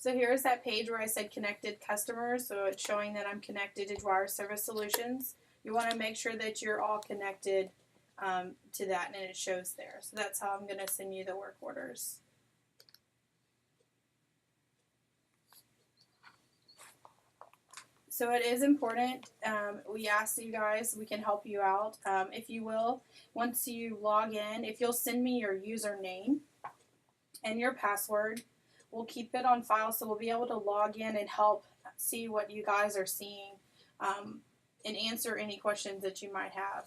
So here's that page where I said connected customers. So it's showing that I'm connected to Dwyer Service Solutions. You want to make sure that you're all connected to that, and it shows there. So that's how I'm going to send you the work orders. So it is important. We ask you guys, we can help you out. If you will, once you log in, if you'll send me your username and your password, we'll keep it on file so we'll be able to log in and help see what you guys are seeing and answer any questions that you might have.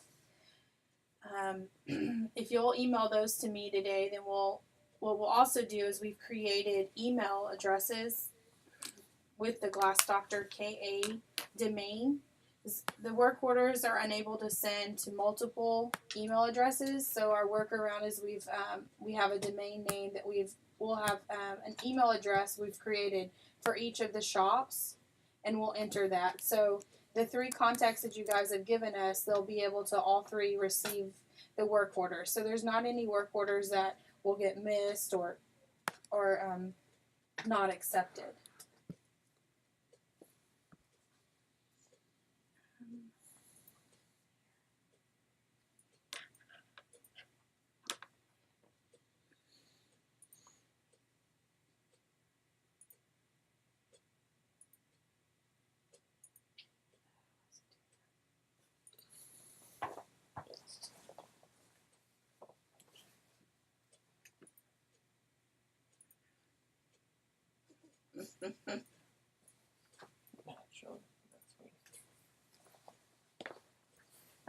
If you'll email those to me today, then what we'll also do is we've created email addresses with the Glass Doctor KA domain. The work orders are unable to send to multiple email addresses, so our workaround is we have a domain name that we'll have an email address we've created for each of the shops, and we'll enter that. So the 3 contacts that you guys have given us, they'll be able to all 3 receive the work orders. So there's not any work orders that will get missed or not accepted.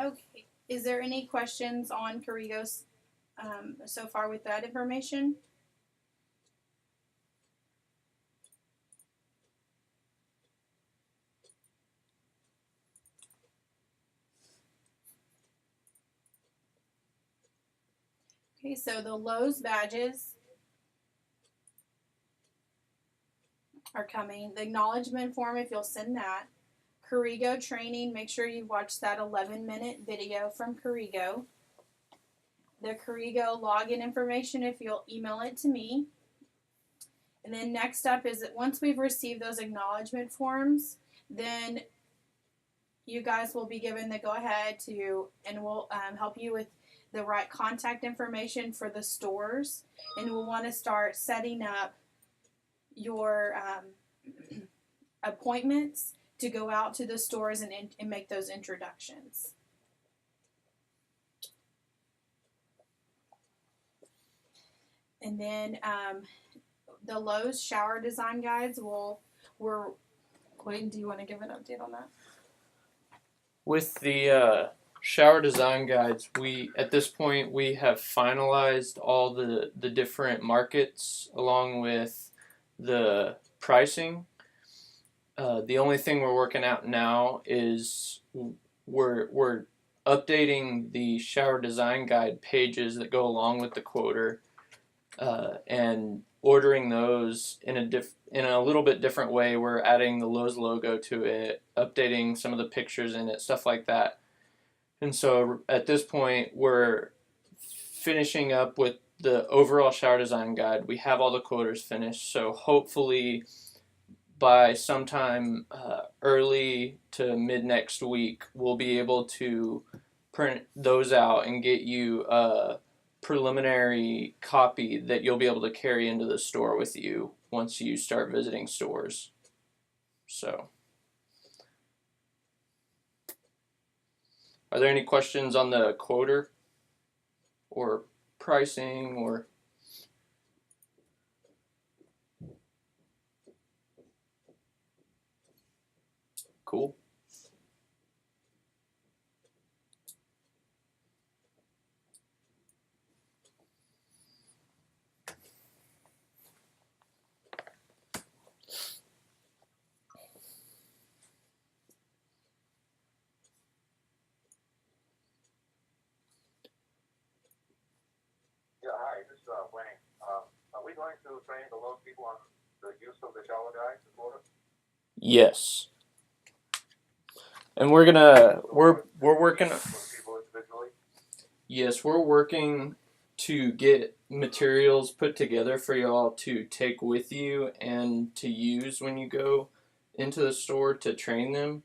Okay, is there any questions on Corrigos so far with that information? Okay, so the Lowe's badges are coming. The acknowledgement form, if you'll send that. Corrigo training, make sure you watch that 11-minute video from Corrigo. The Corrigo login information, if you'll email it to me. And then next up is that once we've received those acknowledgement forms, then you guys will be given the go-ahead to, and we'll help you with the right contact information for the stores. And we'll want to start setting up your appointments to go out to the stores and make those introductions. And then the Lowe's shower design guides Clayton, do you want to give an update on that? With the shower design guides, at this point we have finalized all the different markets along with the pricing. The only thing we're working out now is we're updating the shower design guide pages that go along with the quoter and ordering those in a little bit different way. We're adding the Lowe's logo to it, updating some of the pictures in it, stuff like that. And so at this point we're finishing up with the overall shower design guide. We have all the quoters finished, so hopefully by sometime early to mid next week we'll be able to print those out and get you a preliminary copy that you'll be able to carry into the store with you once you start visiting stores. So, are there any questions on the quoter or pricing or? Cool. Yeah, hi, this is Wayne. Are we going to train the Lowe's people on the use of the shower guides this quarter? Yes. And we're working. For people individually? Yes, we're working to get materials put together for y'all to take with you and to use when you go into the store to train them.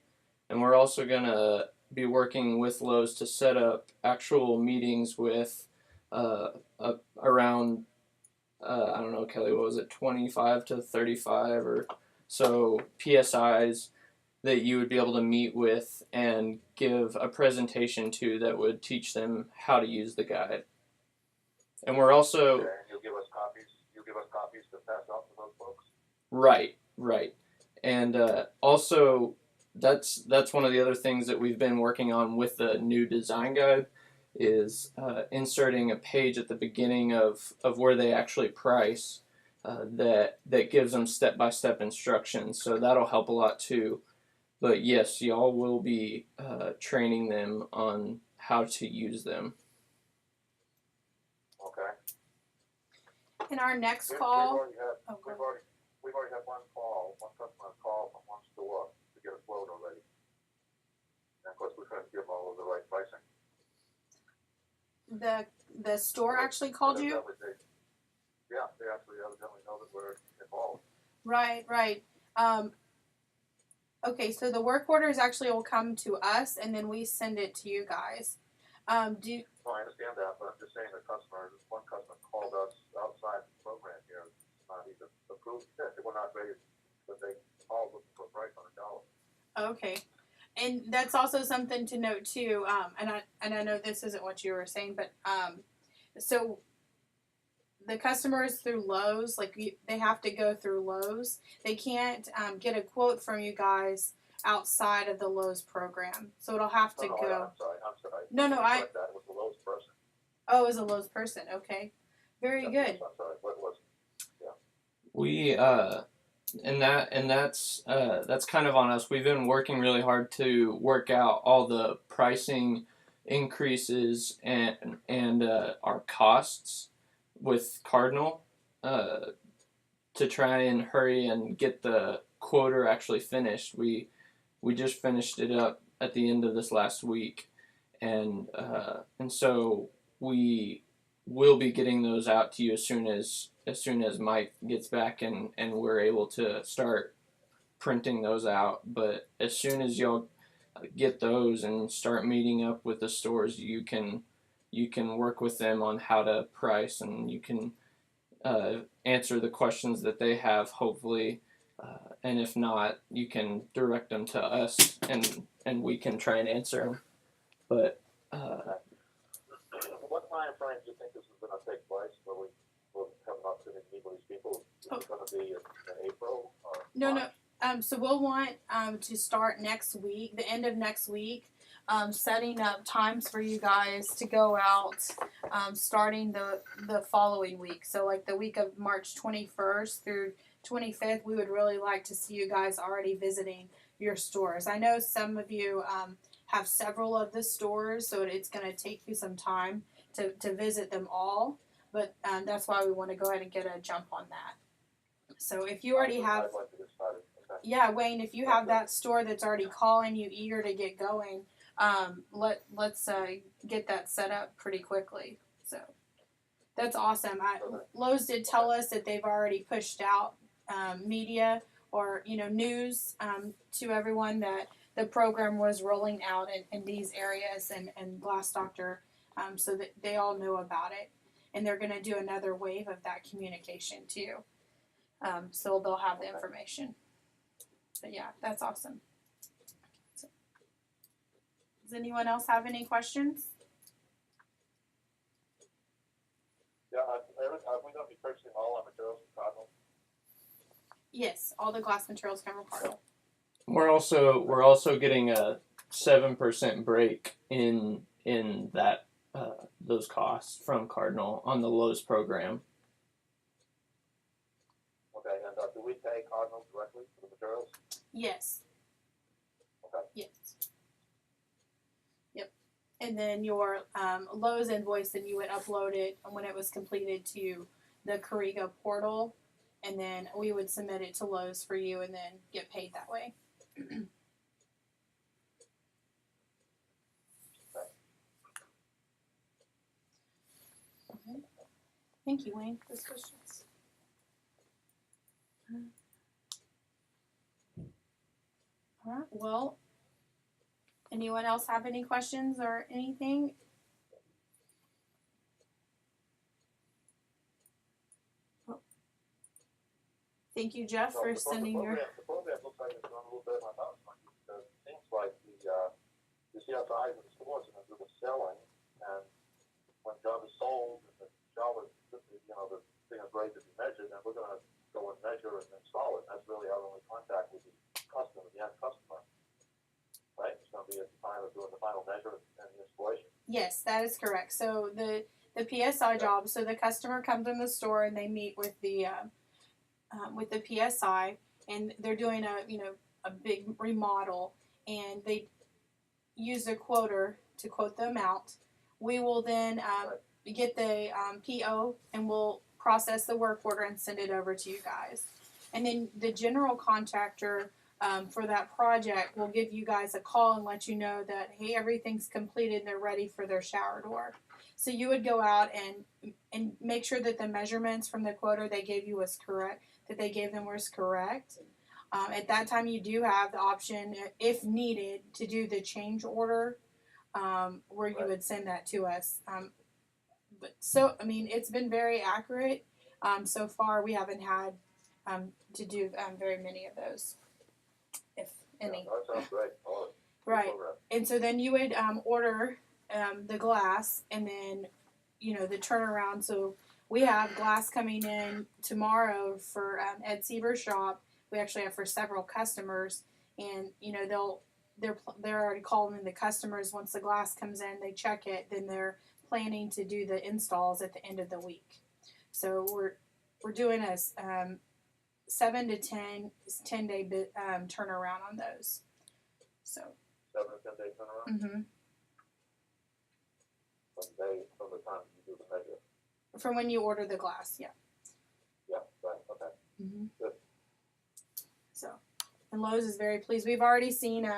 And we're also going to be working with Lowe's to set up actual meetings with around, I don't know, Kelly, what was it, 25 to 35 or so PSIs that you would be able to meet with and give a presentation to that would teach them how to use the guide. And we're also And you'll give us copies. You'll give us copies to pass out to those folks. right, and also that's one of the other things that we've been working on with the new design guide is inserting a page at the beginning of where they actually price that gives them step-by-step instructions. So that'll help a lot too. But yes, y'all will be training them on how to use them. Okay. In our next We've call, already had one customer call from one store to get a quote already. And of course, we're trying to give them all of the right pricing. the store actually called you? Yeah, they actually evidently know that we're involved. Right. Okay, so the work orders actually will come to us, and then we send it to you guys. No, I understand that, but I'm just saying one customer called us outside the program here, not even approved yet. They were not ready, but they called looking for a price on a dollar. Okay, and that's also something to note too. And I know this isn't what you were saying, but so the customers through Lowe's, they have to go through Lowe's. They can't get a quote from you guys outside of the Lowe's program. So it'll have to No, go. I'm sorry. No, That it was the Lowe's person. Oh, it was a Lowe's person. Okay, very good. I'm sorry. What was? We and that's kind of on us. We've been working really hard to work out all the pricing increases and our costs with Cardinal to try and hurry and get the quoter actually finished. We just finished it up at the end of this last week, and so we will be getting those out to you as soon as Mike gets back and we're able to start printing those out. But as soon as y'all get those and start meeting up with the stores, you can work with them on how to price, and you can answer the questions that they have, hopefully. And if not, you can direct them to us, and we can try and answer them. But What time frame do you think this is going to take place? Where we will have an opportunity to meet with these people? Is it going to be in April? Or No. March? So we'll want to start next week, the end of next week, setting up times for you guys to go out, starting the following week. So like the week of March 21st through 25th, we would really like to see you guys already visiting your stores. I know some of you have several of the stores, so it's going to take you some time to visit them all. But that's why we want to go ahead and get a jump on that. So if you already have, I'd like to get started. Okay. yeah, Wayne, if you have that store that's already calling you, eager to get going, let's get that set up pretty quickly. So that's awesome. Lowe's did tell us that they've already pushed out media or news to everyone that the program was rolling out in these areas and Glass Doctor, so that they all know about it, and they're going to do another wave of that communication too. So they'll have the information. But yeah, that's awesome. So, does anyone else have any questions? Yeah, Eric, are we going to be purchasing all our materials from Cardinal? Yes, all the glass materials come from Cardinal. we're also getting a 7% break in that those costs from Cardinal on the Lowe's program. Okay, and do we pay Cardinal directly for the materials? Yes. Okay. Yes. Yep. And then your Lowe's invoice, then you would upload it when it was completed to the Corrigo portal, and then we would submit it to Lowe's for you, and then get paid that way. Thank you, Wayne, for those questions. All right. Well, anyone else have any questions or anything? Thank you, Jeff, for sending your. The program looks like it's going a little better than I thought it was going to, because it seems like the CSIs in the stores are going to do the selling, and when job is sold and the job is, the thing is ready to be measured, then we're going to go and measure and install it. That's really our only contact with the customer, the end customer. Right? It's going to be at the time of doing the final measure and the installation. Yes, that is correct. So the PSI job. So the customer comes in the store and they meet with the PSI, and they're doing a big remodel, and they use a quoter to quote the amount. We will then get the PO, and we'll process the work order and send it over to you guys. And then the general contractor for that project will give you guys a call and let you know that, hey, everything's completed and they're ready for their shower door. So you would go out and make sure that the measurements from the quoter they gave you was correct, that they gave them was correct. At that time, you do have the option, if needed, to do the change order, where you would send that to us. But so, I mean, it's been very accurate. So far, we haven't had to do very many of those, if any. Yeah, that sounds great. Right. And so then you would order the glass, and then the turnaround. So we have glass coming in tomorrow for Ed Sieber's shop. We actually have for several customers, and they're already calling in the customers. Once the glass comes in, they check it. Then they're planning to do the installs at the end of the week. So we're doing a 7 to 10 day turnaround on those. So 7 to 10 day turnaround. Mm-hmm. From the time you do the measure. From when you order the glass, yeah. Yeah, right. Okay. Mm-hmm. Good. So, and Lowe's is very pleased. We've already seen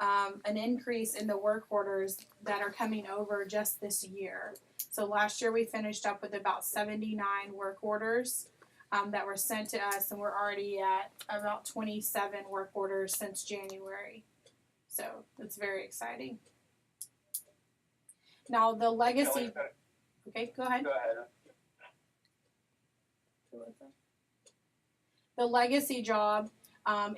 an increase in the work orders that are coming over just this year. So last year we finished up with about 79 work orders that were sent to us, and we're already at about 27 work orders since January. So it's very exciting. Now the legacy. Okay, go ahead. Go ahead. The legacy job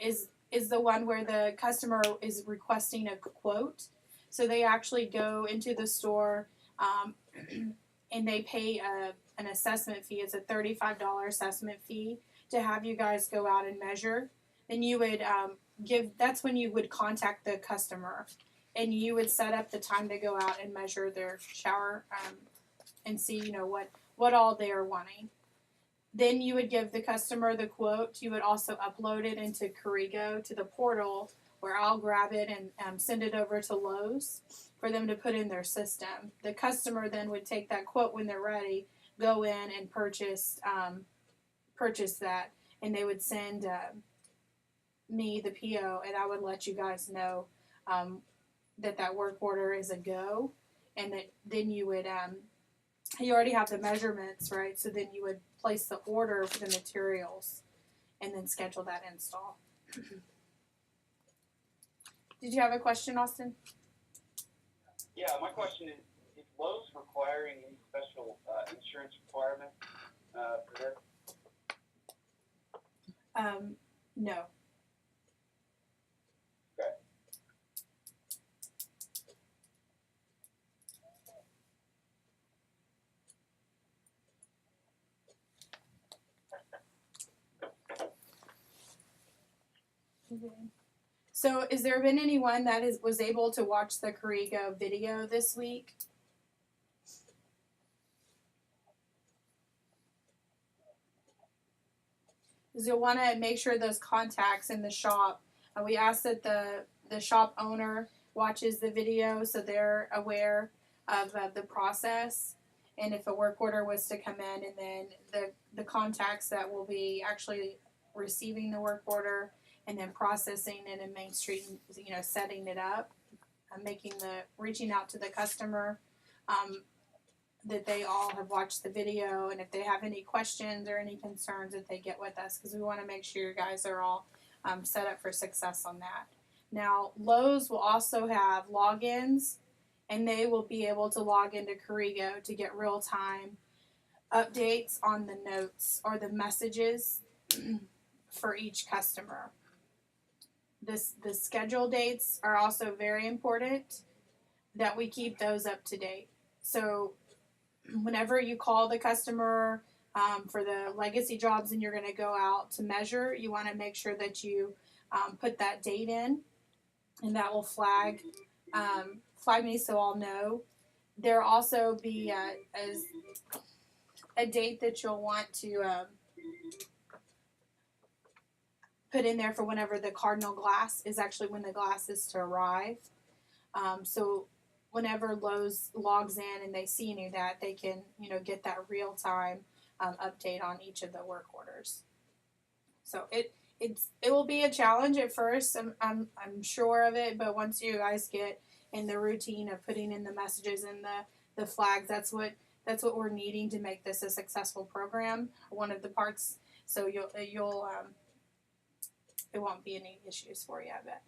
is the one where the customer is requesting a quote. So they actually go into the store and they pay an assessment fee. It's a $35 assessment fee to have you guys go out and measure. Then you would that's when you would contact the customer, and you would set up the time to go out and measure their shower and see what all they are wanting. Then you would give the customer the quote. You would also upload it into Corrigo to the portal, where I'll grab it and send it over to Lowe's for them to put in their system. The customer then would take that quote when they're ready, go in and purchase that, and they would send me the PO, and I would let you guys know that work order is a go, and that then you would you already have the measurements, right? So then you would place the order for the materials and then schedule that install. Did you have a question, Austin? Yeah, my question is Lowe's requiring any special insurance requirement for this? No. Okay. So, has there been anyone that was able to watch the Corrigo video this week? Because you'll want to make sure those contacts in the shop. We ask that the shop owner watches the video so they're aware of the process. And if a work order was to come in, and then the contacts that will be actually receiving the work order and then processing it in Main Street, setting it up, reaching out to the customer. that they all have watched the video, and if they have any questions or any concerns, that they get with us, because we want to make sure you guys are all set up for success on that. Now, Lowe's will also have logins, and they will be able to log into Corrigo to get real-time updates on the notes or the messages for each customer. The schedule dates are also very important, that we keep those up to date. So whenever you call the customer for the legacy jobs and you're going to go out to measure, you want to make sure that you put that date in, and that will flag me so I'll know. There'll also be a date that you'll want to put in there for whenever the cardinal glass is actually when the glass is to arrive. So whenever Lowe's logs in and they see any of that, they can get that real time update on each of the work orders. So it will be a challenge at first. I'm sure of it, but once you guys get in the routine of putting in the messages and the flags, that's what we're needing to make this a successful program. One of the parts, so you'll it won't be any issues for you, I bet.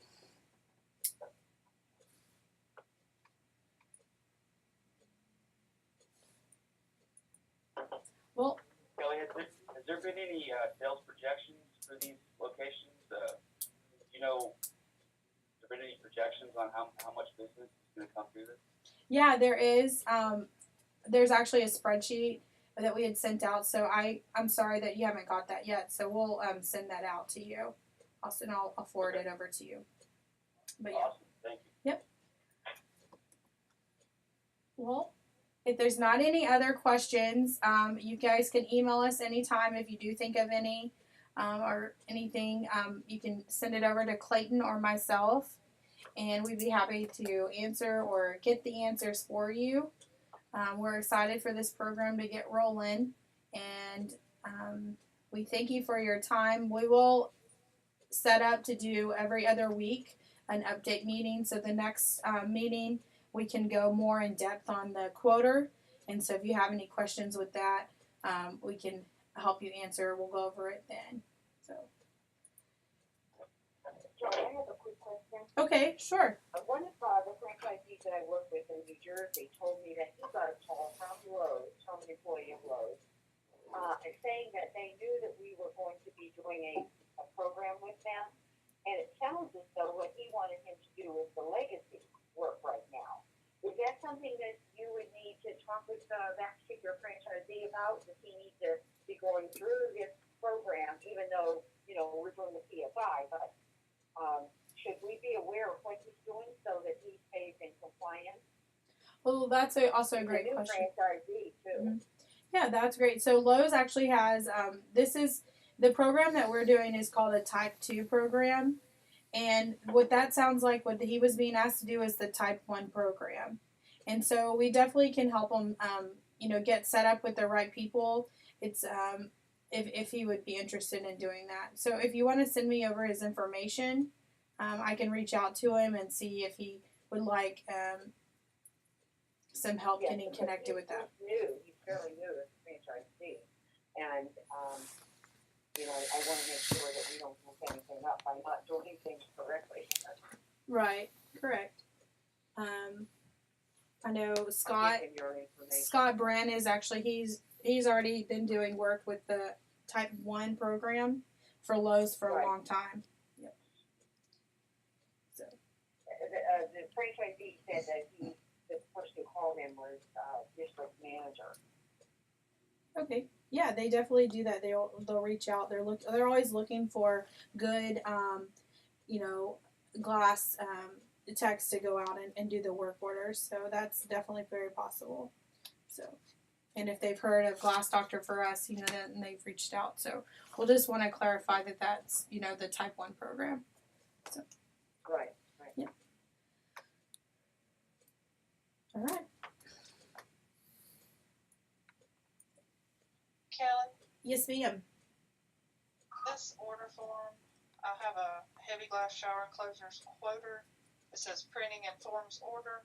Well, Kelly, has there been any sales projections for these locations? Has there been any projections on how much business is going to come through this? yeah, there is. There's actually a spreadsheet that we had sent out, so I'm sorry that you haven't got that yet. So we'll send that out to you. I'll forward it over to you. But yeah. Awesome. Thank you. Yep. Well, if there's not any other questions, you guys can email us anytime if you do think of any or anything. You can send it over to Clayton or myself, and we'd be happy to answer or get the answers for you. We're excited for this program to get rolling, and we thank you for your time. We will set up to do every other week an update meeting, so the next meeting we can go more in depth on the quoter, and so if you have any questions with that, we can help you answer. We'll go over it then. So. Joy, I have a quick question. Okay, sure. One of the franchisees that I work with in New Jersey told me that he got a call from Lowe's, from an employee of Lowe's, and saying that they knew that we were going to be doing a program with them, and it sounds as though what he wanted him to do is the legacy work right now. Is that something that you would need to talk with that particular franchisee about? Does he need to be going through this program, even though, we're doing the PFI, but should we be aware of what he's doing so that he stays in compliance? Well, that's also a great question. Franchisee too. Mm-hmm. Yeah, that's great. So Lowe's actually has this is the program that we're doing is called a Type 2 program, and what that sounds like, what he was being asked to do, is the Type 1 program, and so we definitely can help him, get set up with the right people. It's if he would be interested in doing that. So if you want to send me over his information, I can reach out to him and see if he would like some help getting connected with that. He's fairly new as a franchisee, and I want to make sure that we don't mess anything up by not doing things correctly. Right, correct. I know Scott Brand is actually he's already been doing work with the Type 1 program for Lowe's for a long time. Yep. So the franchisee said that the person who called him was district manager. Okay. Yeah, they definitely do that. They'll reach out. They're always looking for good glass techs to go out and do the work orders. So that's definitely very possible. So, and if they've heard of Glass Doctor for Us, then they've reached out. So we'll just want to clarify that that's the Type 1 program. So. Right. Yeah. All right. Kelly, Yes, ma'am. this order form, I have a heavy glass shower enclosures quoter. It says printing and forms order.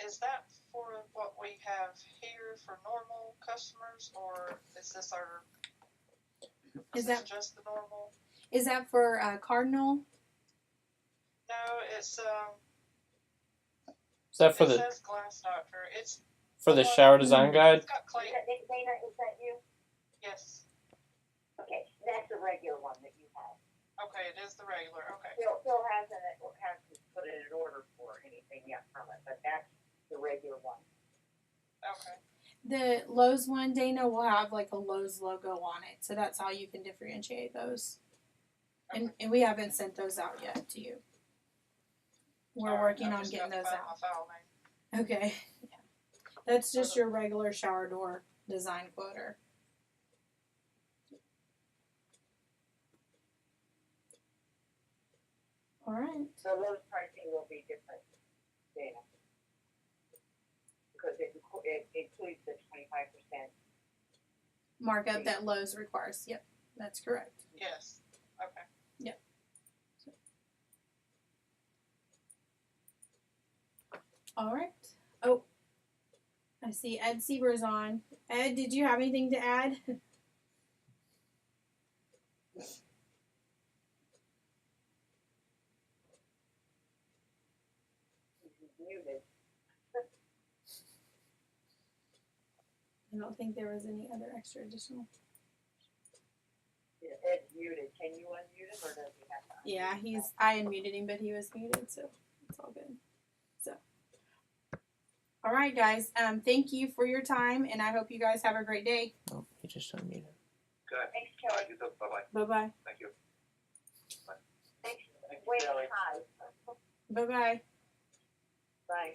Is that for what we have here for normal customers, or is this our? Is this that- just the normal? Is that for Cardinal? No, it's Is that for it the says Glass Doctor. It's for the shower design guide? it's got Is clay. that, Dana, is that you? Yes. Okay, that's the regular one that you have. Okay, it is the regular. Okay. Phil hasn't put in an order for anything yet from it, but that's the regular one. Okay. The Lowe's one, Dana, will have like a Lowe's logo on it, so that's how you can differentiate those. And we haven't sent those out yet to you. We're All right, working I've on just getting got to those find out. my file name. Okay. That's just your regular shower door design quoter. All right. So Lowe's pricing will be different, Dana. Because it includes the 25%. Markup that Lowe's requires. Yep, that's correct. Yes. Okay. All right. Oh, I see Ed Sieber's on. Ed, did you have anything to add? Muted. I don't think there was any other extra additional. It's muted. Can you unmute him, or does he have to? Yeah, I unmuted him, but he was muted, so it's all good. So, all right, guys. Thank you for your time, and I hope you guys have a great day. Oh, he just unmuted. Good. Thanks, All Kelly. right, you too. Bye-bye. Bye bye. Thank you. Thanks. Thank you, Wait, Kelly. hi. Bye bye. Bye.